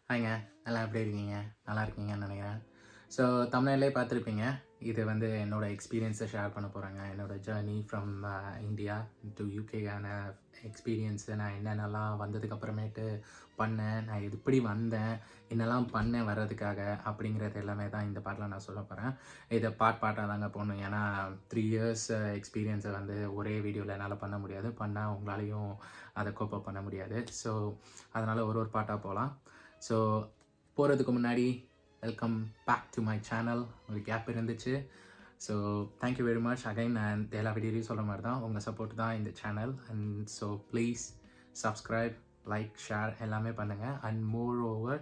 ஹாய்ங்க. எல்லாம் எப்படி இருக்கீங்க? நல்லா இருக்கீங்கன்னு நெனைக்கிறேன். ஸோ தம்ப்நெயில்லே பார்த்துருப்பீங்க. இது வந்து என்னோட எக்ஸ்பீரியன்ஸை ஷேர் பண்ண போறேங்க. என்னோட ஜர்னி ஃப்ரம் இந்தியா டூ யூகேக்கான எக்ஸ்பீரியன்ஸு. நான் என்னென்னலாம் வந்ததுக்கு அப்புறமேட்டு பண்ணேன், நான் எப்படி வந்தேன், என்னெல்லாம் பண்ணேன் வர்றதுக்காக அப்படிங்கிறது எல்லாமே தான் இந்த பார்ட்ல நான் சொல்லப் போறேன். இதை பார்ட்டாக தாங்க போடணும். ஏன்னா 3 இயர்ஸ் எக்ஸ்பீரியன்ஸை வந்து ஒரே வீடியோவில் என்னால் பண்ண முடியாது. பண்ணால் உங்களாலேயும் அதை கோப் அப் பண்ண முடியாது. ஸோ அதனால் ஒரு பார்ட்டாக போகலாம். ஸோ போகிறதுக்கு முன்னாடி welcome back to my channel. ஒரு கேப் இருந்துச்சு. So thank you very much again. நான் எல்லா வீடியோலையும் சொல்கிற மாதிரி தான் உங்கள் சப்போர்ட் தான் இந்த channel. And so please subscribe, like, share எல்லாமே பண்ணுங்கள். And more over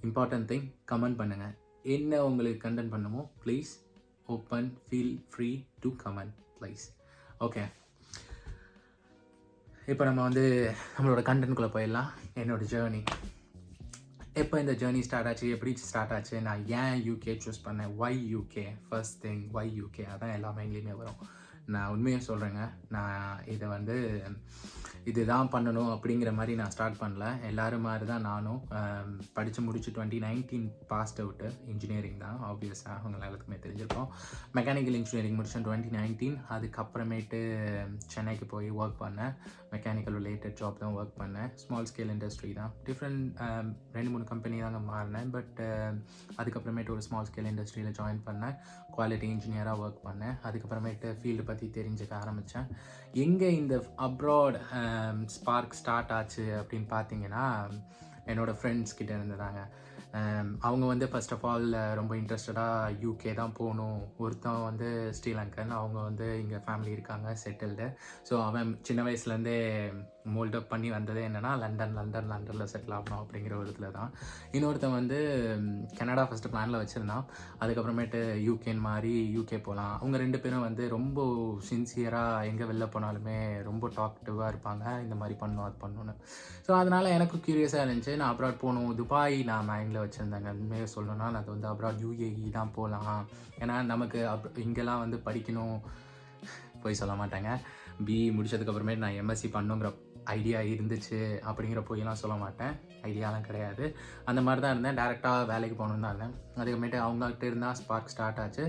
important thing, comment பண்ணுங்கள். என்ன உங்களுக்கு கண்டென்ட் பண்ணுமோ please open, feel free to comment please. Okay, இப்போ நம்ம வந்து நம்மளோட கண்டென்ட்குள்ளே போயிடலாம். என்னோடய ஜேர்னி எப்போ இந்த ஜேர்னி ஸ்டார்ட் ஆச்சு, எப்படி ஸ்டார்ட் ஆச்சு, நான் ஏன் யூகே சூஸ் பண்ணேன், why UK, first thing why UK, அதான் எல்லா மைண்ட்லேயுமே வரும். நான் உண்மையாக சொல்கிறேங்க, நான் இதை வந்து இதுதான் பண்ணணும் அப்படிங்கிற மாதிரி நான் ஸ்டார்ட் பண்ணல. எல்லோரும் மாதிரி தான் நானும் படித்து முடிச்சு 2019 பாஸ்ட் அவுட்டு. இன்ஜினியரிங் தான் ஆப்வியஸாக அவங்க எல்லாத்துக்குமே தெரிஞ்சிருக்கோம். மெக்கானிக்கல் இன்ஜினியரிங் முடித்தேன் 2019. அதுக்கப்புறமேட்டு சென்னைக்கு போய் ஒர்க் பண்ணேன். மெக்கானிக்கல் ரிலேட்டட் ஜாப் தான் ஒர்க் பண்ணேன். ஸ்மால் ஸ்கேல் இண்டஸ்ட்ரி தான். டிஃப்ரெண்ட் 2-3 கம்பெனி தாங்க மாறினேன். பட் அதுக்கப்புறமேட்டு ஒரு ஸ்மால் ஸ்கேல் இண்டஸ்ட்ரியில் ஜாயின் பண்ணேன். குவாலிட்டி இன்ஜினியராக ஒர்க் பண்ணேன். அதுக்கப்புறமேட்டு ஃபீல்டு பற்றி தெரிஞ்சுக்க ஆரம்பித்தேன். எங்கே இந்த அப்ராட் ஸ்பார்க் ஸ்டார்ட் ஆச்சு அப்படின்னு பார்த்தீங்கன்னா, என்னோடய ஃப்ரெண்ட்ஸ் கிட்டே இருந்துதாங்க. அவங்க வந்து ஃபர்ஸ்ட் ஆஃப் ஆல் ரொம்ப இன்ட்ரெஸ்டடாக யூகே தான் போகணும். ஒருத்தன் வந்து ஸ்ரீலங்கன், அவங்க வந்து இங்கே ஃபேமிலி இருக்காங்க, செட்டில்டு. ஸோ அவன் சின்ன வயசுலேருந்தே மோல்டப் பண்ணி வந்ததே என்னென்னா லண்டனில் செட்டில் ஆகணும் அப்படிங்கிற ஒரு இதில் தான். இன்னொருத்தன் வந்து கனடா ஃபஸ்ட்டு பிளானில் வச்சுருந்தான். அதுக்கப்புறமேட்டு யூகேன்னு மாதிரி யூகே போகலாம். அவங்க 2 பேரும் வந்து ரொம்ப சின்சியராக எங்கே வெளில போனாலுமே ரொம்ப டாக்டிவாக இருப்பாங்க. இந்த மாதிரி பண்ணணும், அது பண்ணணுன்னு. ஸோ அதனால் எனக்கு க்யூரியஸாக இருந்துச்சு. நான் அப்ராட் போகணும். துபாய் நான் மைண்டில் வச்சுருந்தேங்க. உண்மையாக சொல்லணும்னா நான் அது வந்து அப்ராட் யூஏஇ தான் போகலாம். ஏன்னா நமக்கு இங்கெல்லாம் வந்து படிக்கணும், போய் சொல்ல மாட்டாங்க. பிஇ முடிச்சதுக்கப்புறமே நான் எம்எஸ்சி பண்ணுங்கிற ஐடியா இருந்துச்சு அப்படிங்கிற போயெல்லாம் சொல்ல மாட்டேன். ஐடியாலாம் கிடையாது. அந்த மாதிரி தான் இருந்தேன். டேரெக்டாக வேலைக்கு போகணுன்னு தான் இருந்தேன். அதுக்கப்புறமேட்டு அவங்ககிட்ட இருந்தால் ஸ்பார்க் ஸ்டார்ட் ஆச்சு.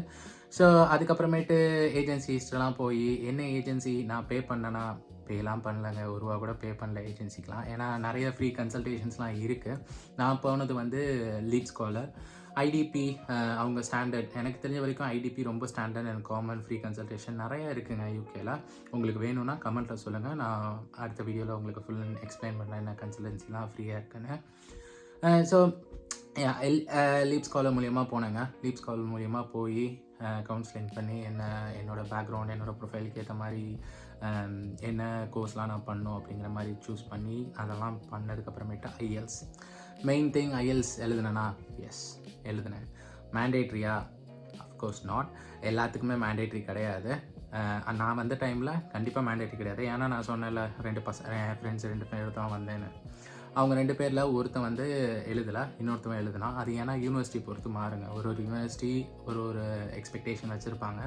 ஸோ அதுக்கப்புறமேட்டு ஏஜென்சிஸ்லாம் போய், என்ன ஏஜென்சி நான் பே பண்ணேன்னா, பேலாம் பண்ணலங்க. ரூபா கூட பே பண்ணல ஏஜென்சிக்கெலாம். ஏன்னா நிறைய ஃப்ரீ கன்சல்டேஷன்ஸ்லாம் இருக்குது. நான் போனது வந்து லீட் ஸ்காலர். ஐடிபி அவங்க ஸ்டாண்டர்ட், எனக்கு தெரிஞ்ச வரைக்கும் ஐடிபி ரொம்ப standard and common. Free consultation நிறையா இருக்குங்க யூகேல. உங்களுக்கு வேணும்னா கமெண்ட்டில் சொல்லுங்கள். நான் அடுத்த வீடியோவில் உங்களுக்கு ஃபுல் எக்ஸ்பிளைன் பண்ணேன் என்ன கன்சல்டன்சிலாம் ஃப்ரீயாக இருக்குன்னு. ஸோ லீப் ஸ்காலர் மூலிமா போனேங்க. லீப் ஸ்காலர் மூலிமா போய் கவுன்சிலிங் பண்ணி என்னோடய பேக்ரவுண்ட், என்னோடய ப்ரொஃபைலுக்கு ஏற்ற மாதிரி என்ன கோர்ஸ்லாம் நான் பண்ணணும் அப்படிங்கிற மாதிரி சூஸ் பண்ணி அதெல்லாம் பண்ணதுக்கப்புறமேட்டு ஐஎல்ஸ் மெயின் திங். ஐஎல்ஸ் எழுதுனேன்னா எஸ் எழுதுனேன். மேண்டேட்ரியா? Of course not. எல்லாத்துக்குமே மேண்டேட்ரி கிடையாது. நான் வந்த டைமில் கண்டிப்பாக மேண்டேட்ரி கிடையாது. ஏன்னா நான் சொன்னேன்ல, 2 ஃப்ரெண்ட்ஸ் 2 பேர் தான் வந்தேன்னு. அவங்க 2 பேரில் ஒருத்தன் வந்து எழுதலை, இன்னொருத்தவன் எழுதுனா. அது ஏன்னா யூனிவர்சிட்டி பொறுத்து மாறுங்க. ஒரு யூனிவர்சிட்டி ஒரு எக்ஸ்பெக்டேஷன் வச்சுருப்பாங்க.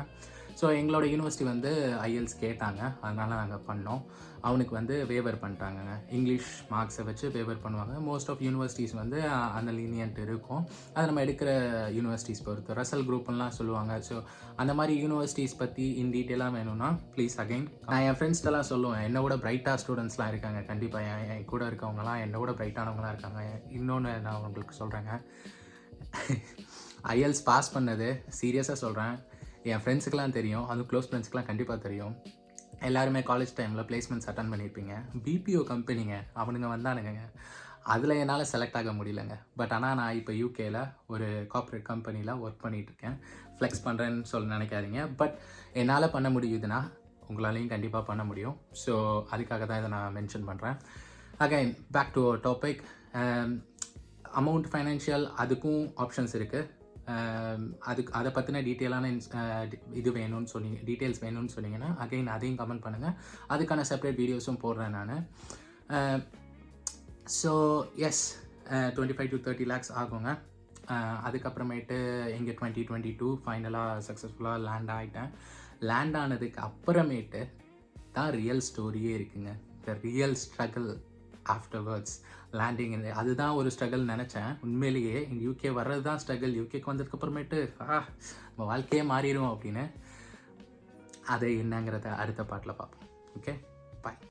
ஸோ எங்களோட யூனிவர்சிட்டி வந்து ஐஎல்ஸ் கேட்டாங்க. அதனால் நாங்கள் பண்ணோம். அவனுக்கு வந்து வேவர் பண்ணிட்டாங்கங்க. இங்கிலீஷ் மார்க்ஸை வச்சு வேவர் பண்ணுவாங்க. மோஸ்ட் ஆஃப் யூனிவர்சிட்டிஸ் வந்து அந்த லீனியன்ட் இருக்கும். அது நம்ம எடுக்கிற யூனிவர்சிட்டிஸ் பொறுத்து. ரசல் குரூப்லாம் சொல்லுவாங்க. ஸோ அந்த மாதிரி யூனிவர்சிட்டிஸ் பற்றி இன் டீட்டெயிலாக வேணும்னா ப்ளீஸ் அகைன் நான் என் ஃப்ரெண்ட்ஸ்டெல்லாம் சொல்லுவேன். என்னை விட பிரைட்டாக ஸ்டூடெண்ட்ஸ்லாம் இருக்காங்க. கண்டிப்பாக என் கூட இருக்கவங்களாம் என்னை விட பிரைட்டானவங்களாம் இருக்காங்க. இன்னொன்று நான் உங்களுக்கு சொல்கிறேங்க, ஐஎல்ஸ் பாஸ் பண்ணது சீரியஸாக சொல்கிறேன். என் ஃப்ரெண்ட்ஸுக்கெலாம் தெரியும். அதுவும் க்ளோஸ் ஃப்ரெண்ட்ஸ்க்கெலாம் கண்டிப்பாக தெரியும். எல்லாருமே காலேஜ் டைமில் பிளேஸ்மெண்ட்ஸ் அட்டன் பண்ணியிருப்பீங்க. பிபிஓ கம்பெனிங்க அவனுங்க வந்தானுங்க. அதில் என்னால் செலக்ட் ஆக முடியலங்க. பட் ஆனால் நான் இப்போ யூகேயில் ஒரு கார்ப்பரேட் கம்பெனியில் ஒர்க் பண்ணிகிட்ருக்கேன். ஃப்ளெக்ஸ் பண்ணுறேன்னு சொல்ல நினைக்காதீங்க. பட் என்னால் பண்ண முடியுதுன்னா உங்களாலையும் கண்டிப்பாக பண்ண முடியும். ஸோ அதுக்காக தான் இதை நான் மென்ஷன் பண்ணுறேன். Again back to topic. Amount, financial, அதுக்கும் ஆப்ஷன்ஸ் இருக்குது. அதை பற்றின டீட்டெயிலான இது வேணும்னு சொன்னீங்க, டீட்டெயில்ஸ் வேணும்னு சொன்னீங்கன்னா அகைன் அதையும் கமெண்ட் பண்ணுங்கள். அதுக்கான செப்பரேட் வீடியோஸும் போடுறேன் நான். ஸோ எஸ், 25 to 30 lakhs ஆகுங்க. அதுக்கப்புறமேட்டு இங்கே 2022 ஃபைனலாக சக்ஸஸ்ஃபுல்லாக லேண்ட் ஆகிட்டேன். லேண்ட் ஆனதுக்கு அப்புறமேட்டு தான் ரியல் ஸ்டோரியே இருக்குங்க. The real struggle afterwards landing அதுதான் ஒரு ஸ்ட்ரகிள் நினச்சேன். உண்மையிலேயே யூகே வர்றது தான் ஸ்ட்ரகிள், யூகேக்கு வந்ததுக்கப்புறமேட்டு நம்ம வாழ்க்கையே மாறிடும் அப்படின்னு. அது என்னங்கிறத அடுத்த பாட்டில் பார்ப்போம். ஓகே, பாய்.